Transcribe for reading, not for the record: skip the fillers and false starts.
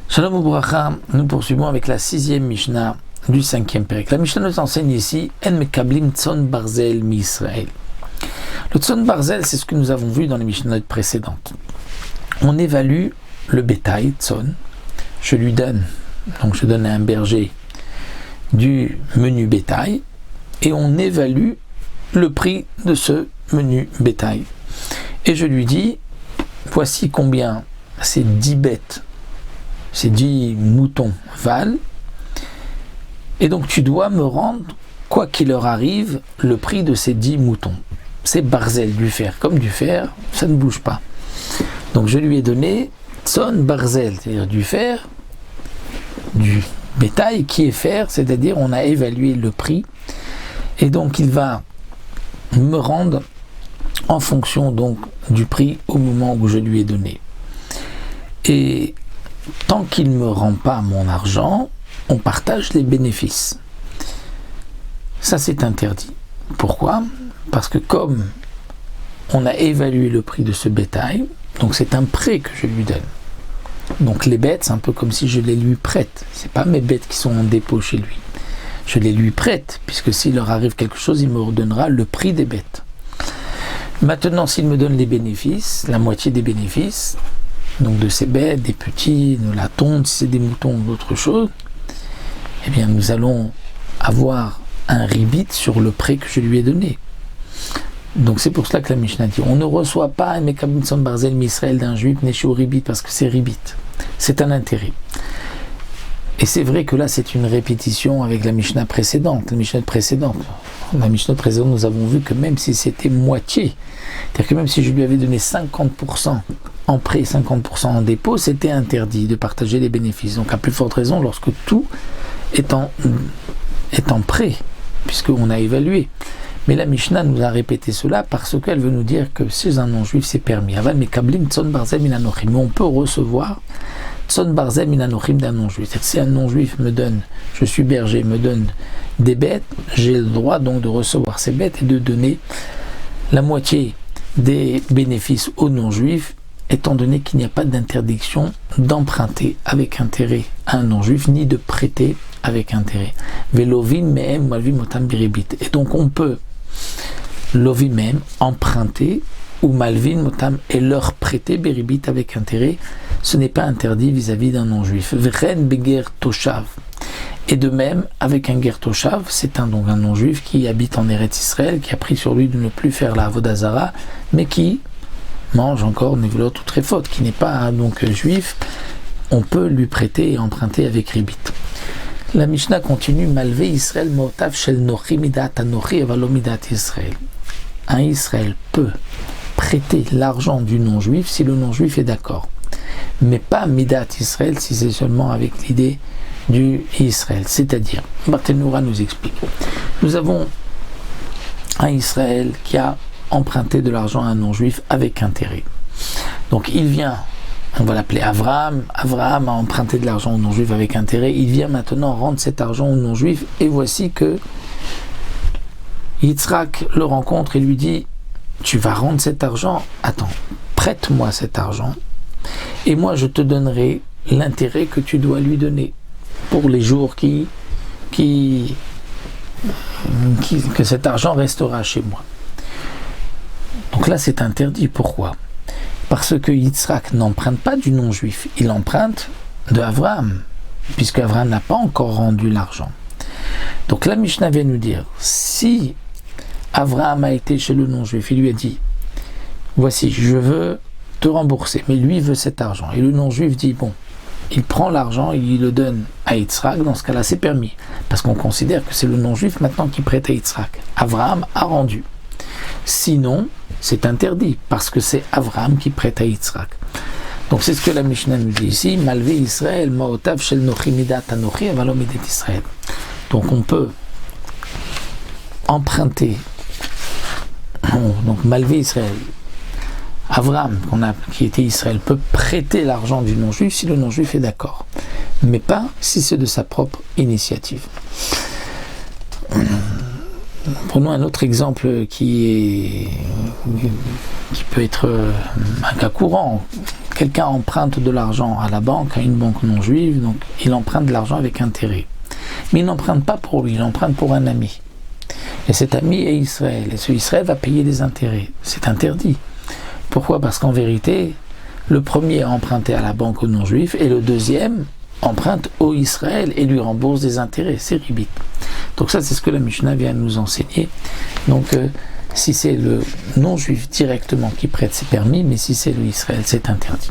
Shalom Ubracha, nous poursuivons avec la 6e Mishnah du 5e Pérec. La Mishnah nous enseigne ici En mekablim tzon barzel mi Israël. Le tzon barzel, c'est ce que nous avons vu dans les Mishnahs précédentes. On évalue le bétail, tzon, je donne à un berger du menu bétail et on évalue le prix de ce menu bétail. Et je lui dis, voici combien ces 10 bêtes, ces 10 moutons valent, et donc tu dois me rendre, quoi qu'il leur arrive, le prix de ces 10 moutons. C'est barzel, du fer. Comme du fer, ça ne bouge pas. Donc je lui ai donné tzon barzel, c'est-à-dire du fer, du bétail qui est fer, c'est-à-dire on a évalué le prix, et donc il va me rendre en fonction donc du prix au moment où je lui ai donné. Et tant qu'il ne me rend pas mon argent, on partage les bénéfices. Ça, c'est interdit. Pourquoi ? Parce que comme on a évalué le prix de ce bétail, donc c'est un prêt que je lui donne. Donc les bêtes, c'est un peu comme si je les lui prête. C'est pas mes bêtes qui sont en dépôt chez lui. Je les lui prête, puisque s'il leur arrive quelque chose, il me redonnera le prix des bêtes. Maintenant, s'il me donne les bénéfices, la moitié des bénéfices, donc de ces bêtes, des petits, de la tonte, si c'est des moutons ou d'autres choses, eh bien nous allons avoir un ribit sur le prêt que je lui ai donné. Donc c'est pour cela que la Mishnah dit, on ne reçoit pas un mekablim tzon barzel mi Israël d'un juif néché au ribit, parce que c'est ribit. C'est un intérêt. Et c'est vrai que là c'est une répétition avec la Mishnah précédente. La Mishnah précédente, nous avons vu que même si c'était moitié, c'est-à-dire que même si je lui avais donné 50% en prêt, 50% en dépôt, c'était interdit de partager les bénéfices. Donc à plus forte raison lorsque tout est en prêt, puisqu'on a évalué. Mais la Mishnah nous a répété cela parce qu'elle veut nous dire que chez un non-juif c'est permis. Aval mekablim tzon barzel min anochim. Mais on peut recevoir tzon barzel min anochim d'un non-juif. C'est-à-dire si un non-juif me donne, je suis berger, me donne des bêtes, j'ai le droit donc de recevoir ces bêtes et de donner la moitié des bénéfices aux non-juifs, étant donné qu'il n'y a pas d'interdiction d'emprunter avec intérêt à un non-juif, ni de prêter avec intérêt. Velovim mehem malvim motam biribit. Et donc on peut lovim mehem emprunter ou malvin motam et leur prêter biribit avec intérêt. Ce n'est pas interdit vis-à-vis d'un non-juif. Vren beger toshav. Et de même avec un ger toshav, c'est un non-juif qui habite en Eretz Israël, qui a pris sur lui de ne plus faire la avodah zara, mais qui mange encore nevelot ou très faute, qui n'est pas donc juif, on peut lui prêter et emprunter avec ribit. La Mishnah continue, Malvé Israël motav shel nochi midat anochi avalo midat Israël. Un Israël peut prêter l'argent du non-juif si le non-juif est d'accord, mais pas midat Israël si c'est seulement avec l'idée du Israël. C'est-à-dire, Barthénoura nous explique, nous avons un Israël qui a emprunter de l'argent à un non-juif avec intérêt. Donc il vient, on va l'appeler Avraham a emprunté de l'argent au non-juif avec intérêt, il vient maintenant rendre cet argent au non-juif, et voici que Yitzhak le rencontre et lui dit, tu vas rendre cet argent, attends, prête-moi cet argent, et moi je te donnerai l'intérêt que tu dois lui donner, pour les jours que cet argent restera chez moi. Donc là, c'est interdit. Pourquoi ? Parce que Yitzhak n'emprunte pas du non-juif, il emprunte de Avraham, puisque Avraham n'a pas encore rendu l'argent. Donc la Mishnah vient nous dire, si Avraham a été chez le non-juif, il lui a dit, voici, je veux te rembourser, mais lui veut cet argent. Et le non-juif dit, bon, il prend l'argent, il le donne à Yitzhak, dans ce cas-là, c'est permis, parce qu'on considère que c'est le non-juif maintenant qui prête à Yitzhak. Avraham a rendu. Sinon, c'est interdit, parce que c'est Avraham qui prête à Yitzhak. Donc c'est ce que la Mishnah nous dit ici, Malvé Israël, Maotav shel nochi midat anochi avalo midat Israël. Donc on peut emprunter, donc Malvé Israël, Avraham, qui était Israël, peut prêter l'argent du non-juif si le non-juif est d'accord, mais pas si c'est de sa propre initiative. prenons un autre exemple qui peut être un cas courant. Quelqu'un emprunte de l'argent à la banque, à une banque non juive, donc il emprunte de l'argent avec intérêt. Mais il n'emprunte pas pour lui, il emprunte pour un ami. Et cet ami est Israël, et ce Israël va payer les intérêts. C'est interdit. Pourquoi? Parce qu'en vérité, le premier a emprunté à la banque au non-juif, et le deuxième emprunte au Israël et lui rembourse des intérêts. C'est ribit. Donc ça, c'est ce que la Mishnah vient nous enseigner. Donc, si c'est le non-juif directement qui prête, c'est permis, mais si c'est le Israël, c'est interdit.